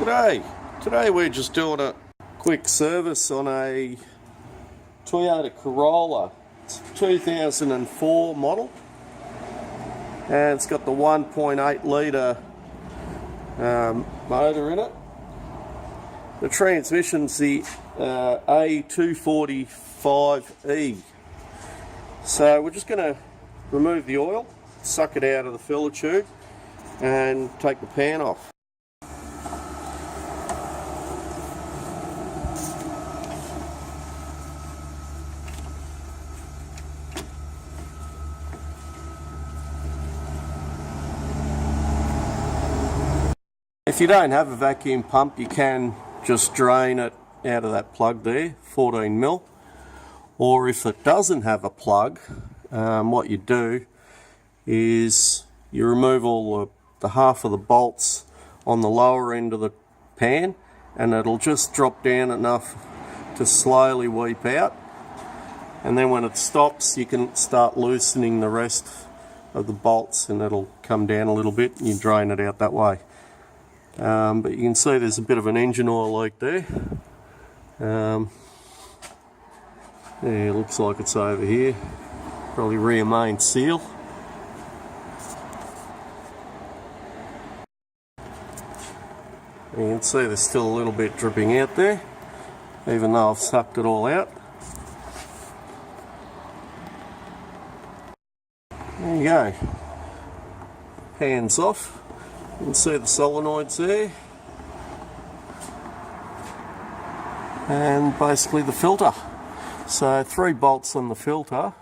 Today we're just doing a quick service on a Toyota Corolla. It's a 2004 model, and it's got the 1.8 litre motor in it. The transmission's the A245E. So we're just going to remove the oil, suck it out of the filler tube, and take the pan off. If you don't have a vacuum pump, you can just drain it out of that plug there, 14mm. Or if it doesn't have a plug, what you do is you remove all the half of the bolts on the lower end of the pan, and it'll just drop down enough to slowly weep out. And then when it stops, you can start loosening the rest of the bolts, and it'll come down a little bit, and you drain it out that way. But you can see there's a bit of an engine oil leak there. Yeah, it looks like it's over here. Probably rear main seal. And you can see there's still a little bit dripping out there, even though I've sucked it all out. There you go. Hands off. You can see the solenoids there, and basically the filter. So 3 bolts on the filter,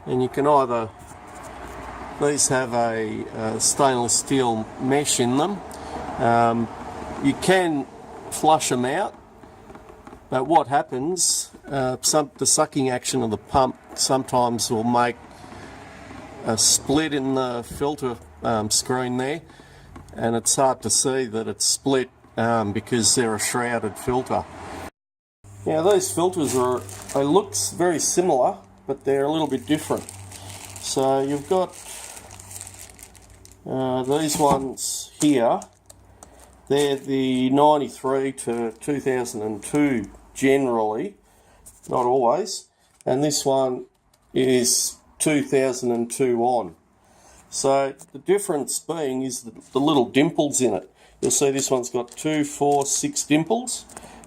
and you can either, these have a stainless steel mesh in them. You can flush them out, but what happens, the sucking action of the pump sometimes will make a split in the filter screen there, and it's hard to see that it's split because they're a shrouded filter. Now these filters they look very similar, but they're a little bit different. So you've got these ones here. They're the 93 to 2002 generally, not always, and this one is 2002 on. So the difference being is the little dimples in it. You'll see this one's got 2, 4, 6 dimples,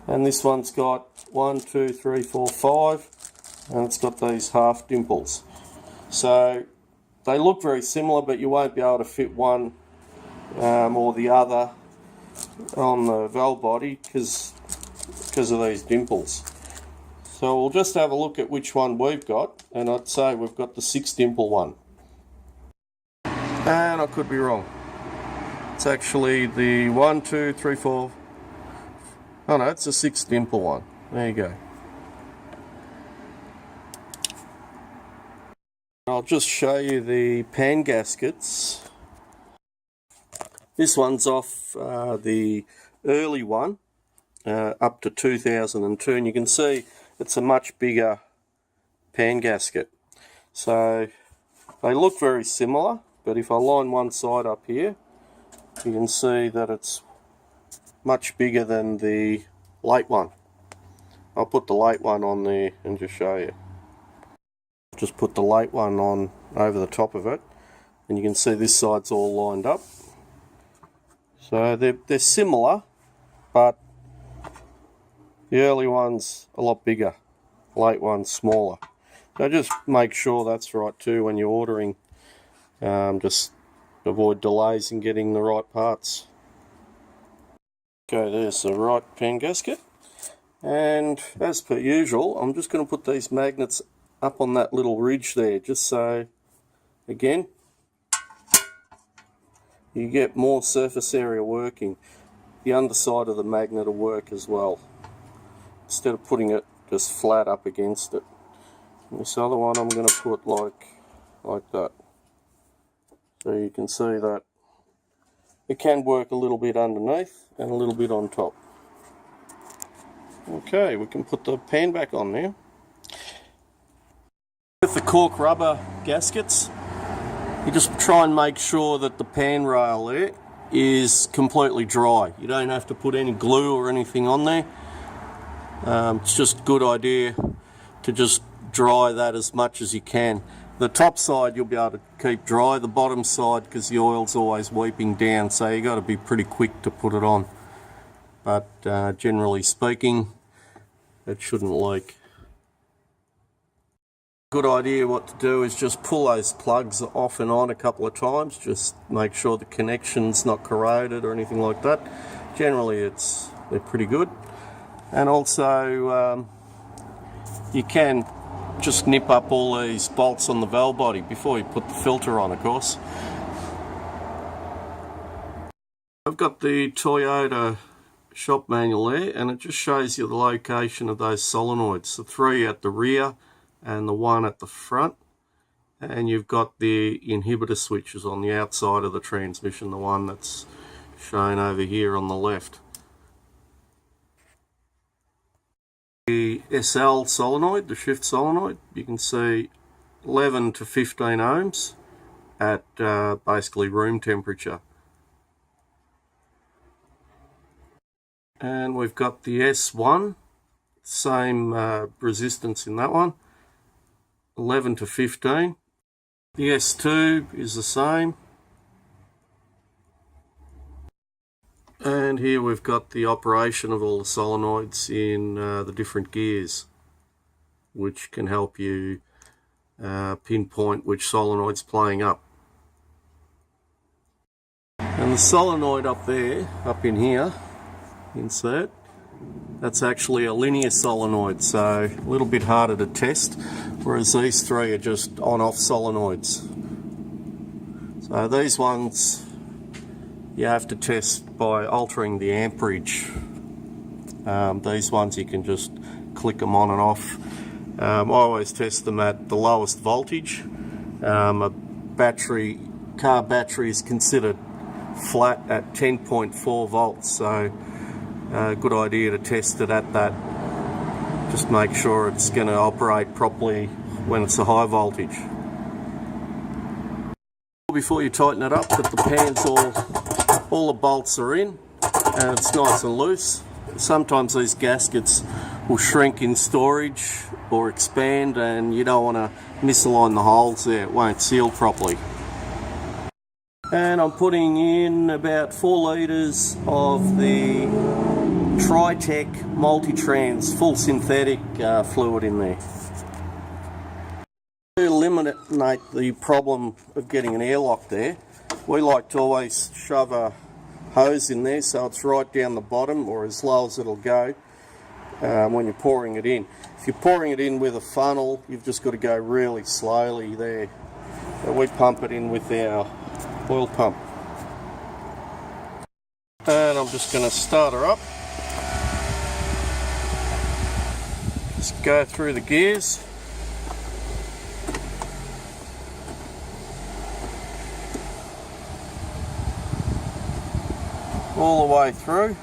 and this one's got 1, 2, 3, 4, 5, and it's got these half dimples. So they look very similar, but you won't be able to fit one or the other on the valve body because of these dimples. So we'll just have a look at which one we've got, and I'd say we've got the 6 dimple one. And I could be wrong. It's actually the 1, 2, 3, 4. Oh no, it's a 6 dimple one. There you go. I'll just show you the pan gaskets. This one's off the early one, up to 2002, and you can see it's a much bigger pan gasket. So they look very similar, but if I line one side up here, you can see that it's much bigger than the late one. I'll put the late one on there and just show you. Just put the late one on over the top of it, and you can see this side's all lined up. So they're similar, but the early one's a lot bigger, late one's smaller. So just make sure that's right too when you're ordering. Just avoid delays in getting the right parts. Okay, there's the right pan gasket. And as per usual, I'm just going to put these magnets up on that little ridge there, just so, again, you get more surface area working. The underside of the magnet will work as well, instead of putting it just flat up against it. And this other one I'm going to put like that. So you can see that it can work a little bit underneath and a little bit on top. Okay, we can put the pan back on now. With the cork rubber gaskets, you just try and make sure that the pan rail there is completely dry. You don't have to put any glue or anything on there. It's just a good idea to just dry that as much as you can. The top side you'll be able to keep dry, the bottom side, because the oil's always weeping down, so you got to be pretty quick to put it on. But generally speaking, it shouldn't leak. Good idea what to do is just pull those plugs off and on a couple of times, just make sure the connection's not corroded or anything like that. Generally they're pretty good. And also you can just nip up all these bolts on the valve body before you put the filter on, of course. I've got the Toyota shop manual there, and it just shows you the location of those solenoids, the 3 at the rear and the 1 at the front, and you've got the inhibitor switches on the outside of the transmission, the one that's shown over here on the left. The SL solenoid, the shift solenoid, you can see 11 to 15 ohms at basically room temperature. And we've got the S1, same resistance in that one, 11 to 15. The S2 is the same. And here we've got the operation of all the solenoids in the different gears, which can help you pinpoint which solenoid's playing up. And the solenoid up there, up in here, you can see it, that's actually a linear solenoid, so a little bit harder to test, whereas these 3 are just on-off solenoids. So these ones you have to test by altering the amperage. These ones you can just click them on and off. I always test them at the lowest voltage. A car battery is considered flat at 10.4 volts, so good idea to test it at that. Just make sure it's going to operate properly when it's a high voltage. Before you tighten it up, that the pan's all the bolts are in and it's nice and loose. Sometimes these gaskets will shrink in storage or expand, and you don't want to misalign the holes there, it won't seal properly. And I'm putting in about 4 litres of the Tritec Multitrans full synthetic fluid in there. To eliminate the problem of getting an airlock there, we like to always shove a hose in there so it's right down the bottom, or as low as it'll go when you're pouring it in. If you're pouring it in with a funnel, you've just got to go really slowly there. But we pump it in with our oil pump. And I'm just going to start her up. Just go through the gears. All the way through.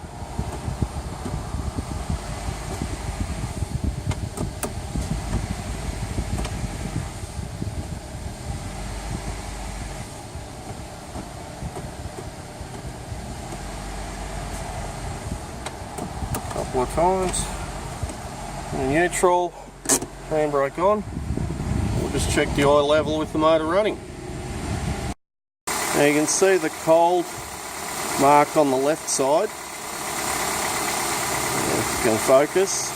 Couple of times. In neutral, handbrake on. We'll just check the oil level with the motor running. Now you can see the cold mark on the left side. If you can focus.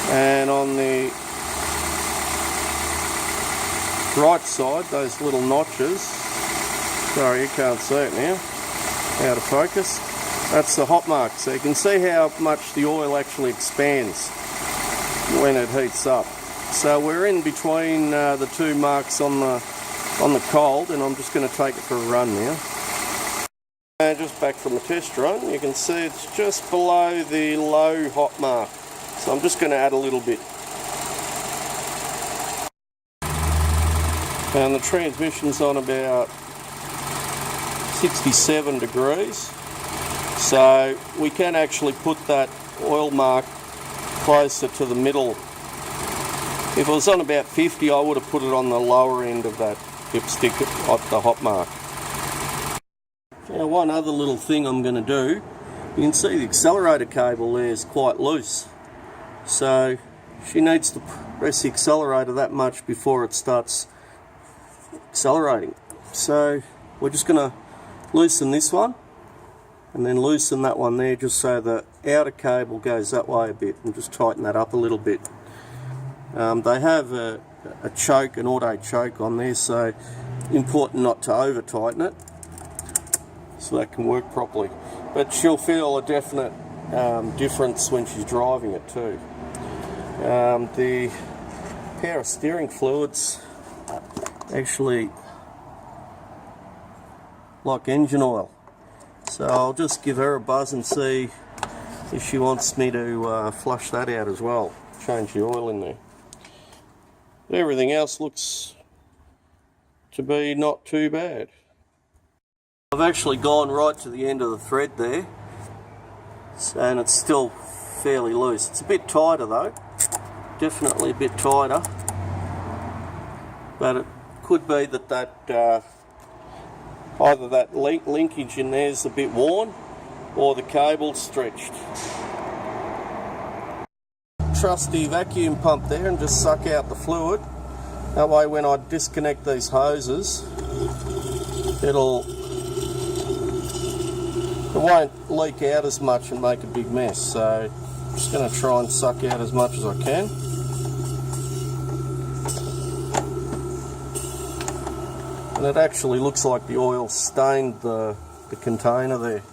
And on the right side, those little notches, sorry you can't see it now, out of focus, that's the hot mark. So you can see how much the oil actually expands when it heats up. So we're in between the 2 marks on the cold, and I'm just going to take it for a run now. And just back from the test run, you can see it's just below the low hot mark. So I'm just going to add a little bit. And the transmission's on about 67 degrees. So we can actually put that oil mark closer to the middle. If it was on about 50, I would have put it on the lower end of that dipstick at the hot mark. Now one other little thing I'm going to do, you can see the accelerator cable there is quite loose. So she needs to press the accelerator that much before it starts accelerating. So we're just going to loosen this one and then loosen that one there, just so the outer cable goes that way a bit, and just tighten that up a little bit. They have a choke, an auto choke on there, so important not to over tighten it so that can work properly. But she'll feel a definite difference when she's driving it too. The power steering fluids actually like engine oil, so I'll just give her a buzz and see if she wants me to flush that out as well, change the oil in there. Everything else looks to be not too bad. I've actually gone right to the end of the thread there, and it's still fairly loose. It's a bit tighter though, definitely a bit tighter, but it could be that either that linkage in there is a bit worn or the cable's stretched. Trusty vacuum pump there and just suck out the fluid. That way when I disconnect these hoses, it won't leak out as much and make a big mess. So I'm just going to try and suck out as much as I can. And it actually looks like the oil stained the container there.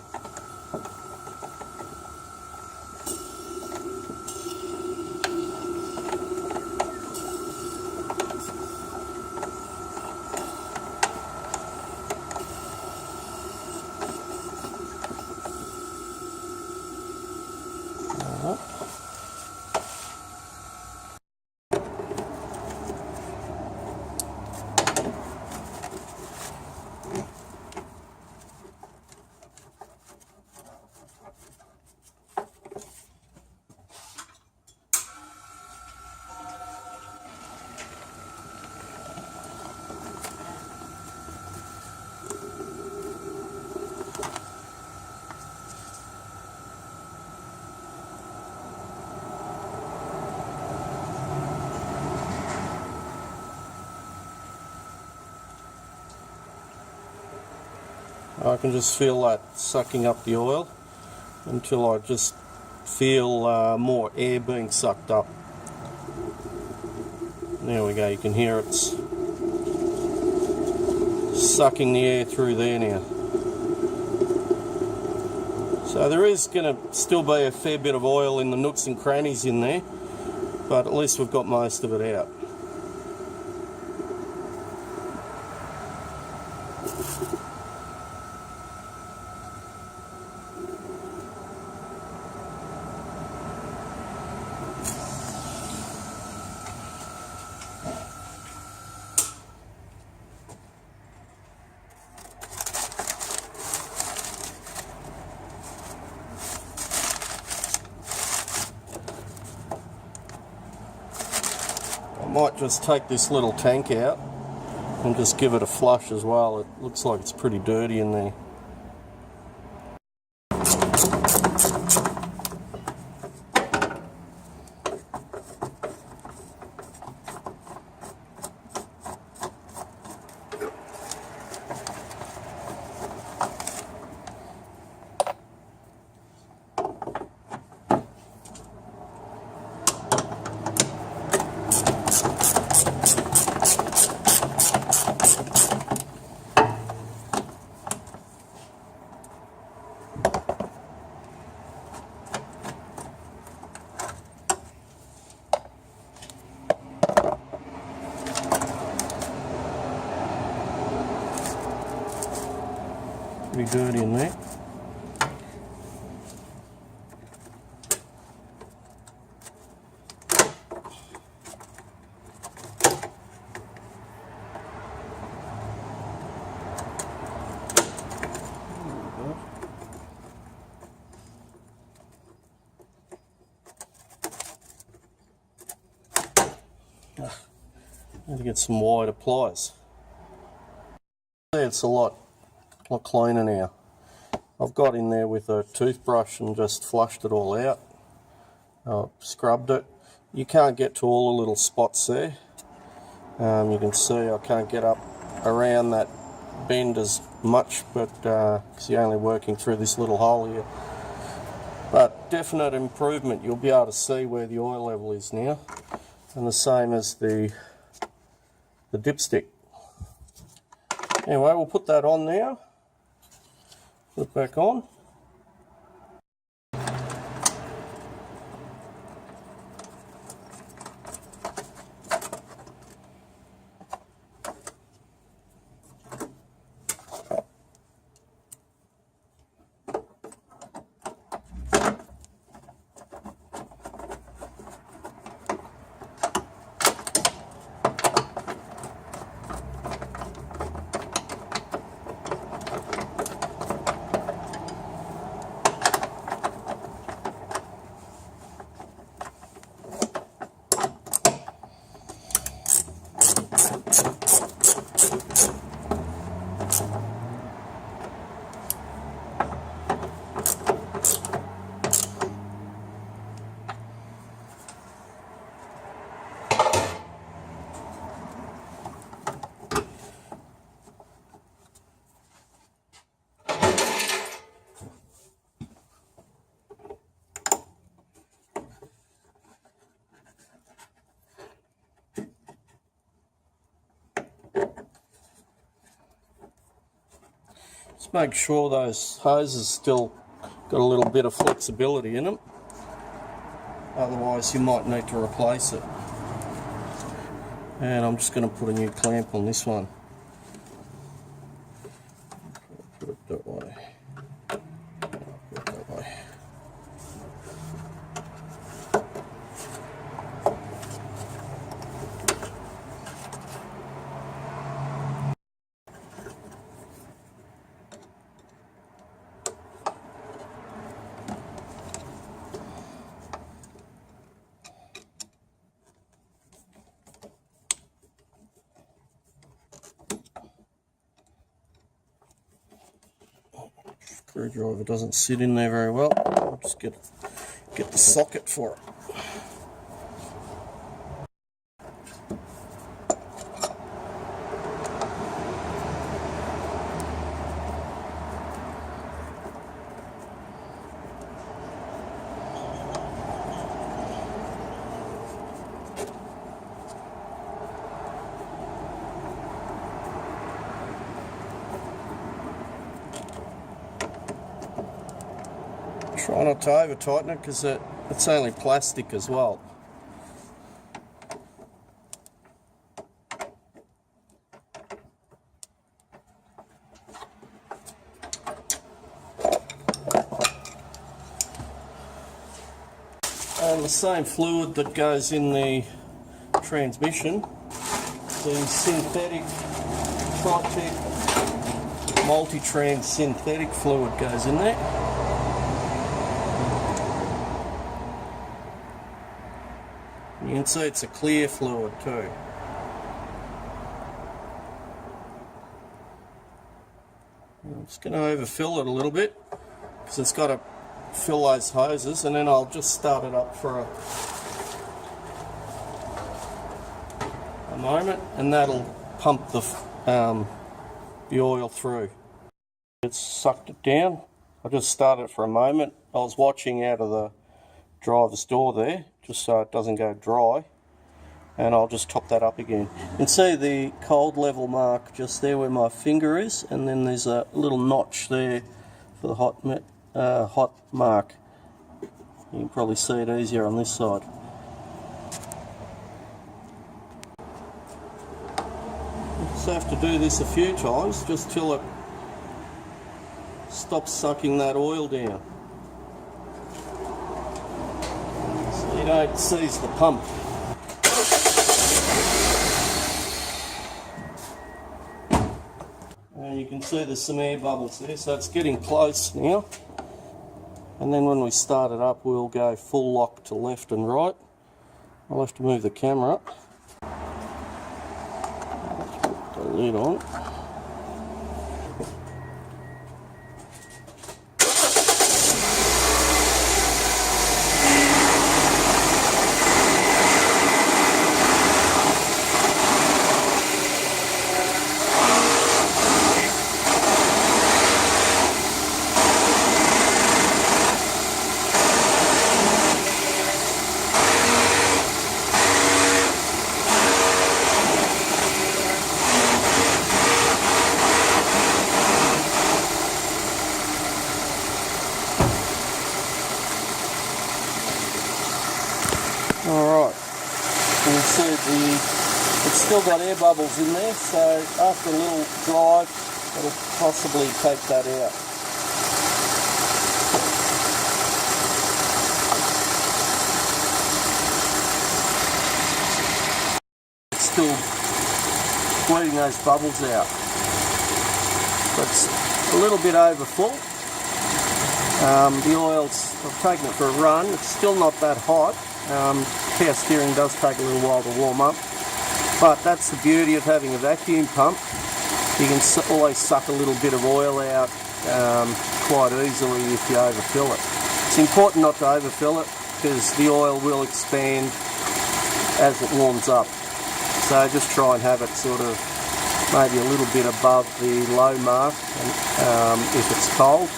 I can just feel that sucking up the oil until I just feel more air being sucked up. There we go, you can hear it's sucking the air through there now. So there is going to still be a fair bit of oil in the nooks and crannies in there, but at least we've got most of it out. I might just take this little tank out and just give it a flush as well. It looks like it's pretty dirty in there. Pretty dirty in there. Need to get some wider pliers. It's a lot cleaner now. I've got in there with a toothbrush and just flushed it all out. Scrubbed it. You can't get to all the little spots there. You can see I can't get up around that bend as much, but because you're only working through this little hole here. But definite improvement. You'll be able to see where the oil level is now, and the same as the dipstick. Anyway, we'll put that on now. Put it back on. Just make sure those hoses still got a little bit of flexibility in them, otherwise you might need to replace it. And I'm just going to put a new clamp on this one. Put it that way. Put it that way. Screwdriver doesn't sit in there very well. I'll just get the socket for it. Try not to over tighten it because it's only plastic as well. And the same fluid that goes in the transmission, the synthetic Tri-Tech multi-trans synthetic fluid goes in there. You can see it's a clear fluid too. I'm just going to overfill it a little bit because it's got to fill those hoses, and then I'll just start it up for a moment, and that'll pump the oil through. It's sucked it down. I just started it for a moment. I was watching out of the driver's door there, just so it doesn't go dry, and I'll just top that up again. You can see the cold level mark just there where my finger is, and then there's a little notch there for the hot mark. You can probably see it easier on this side. Just have to do this a few times just till it stops sucking that oil down. You don't seize the pump. And you can see there's some air bubbles there, so it's getting close now. And then when we start it up, we'll go full lock to left and right. I'll have to move the camera up. Put the lid on. It's still got air bubbles in there, so after a little drive it'll possibly take that out. It's still squeezing those bubbles out. So it's a little bit over full. The oil's, I've taken it for a run, it's still not that hot. Power steering does take a little while to warm up, but that's the beauty of having a vacuum pump. You can always suck a little bit of oil out quite easily if you overfill it. It's important not to overfill it because the oil will expand as it warms up. So just try and have it sort of maybe a little bit above the low mark if it's cold,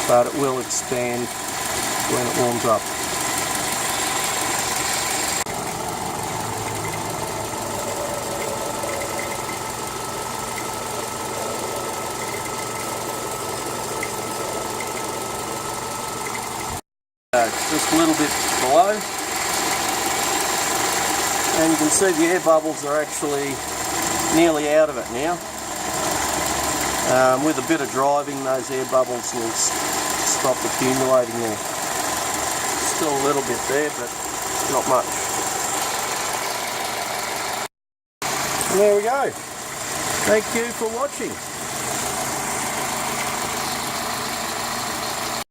but it will expand when it warms up. Just a little bit below, and you can see the air bubbles are actually nearly out of it now. With a bit of driving, those air bubbles will stop accumulating there. Still a little bit there, but not much. And there we go. Thank you for watching.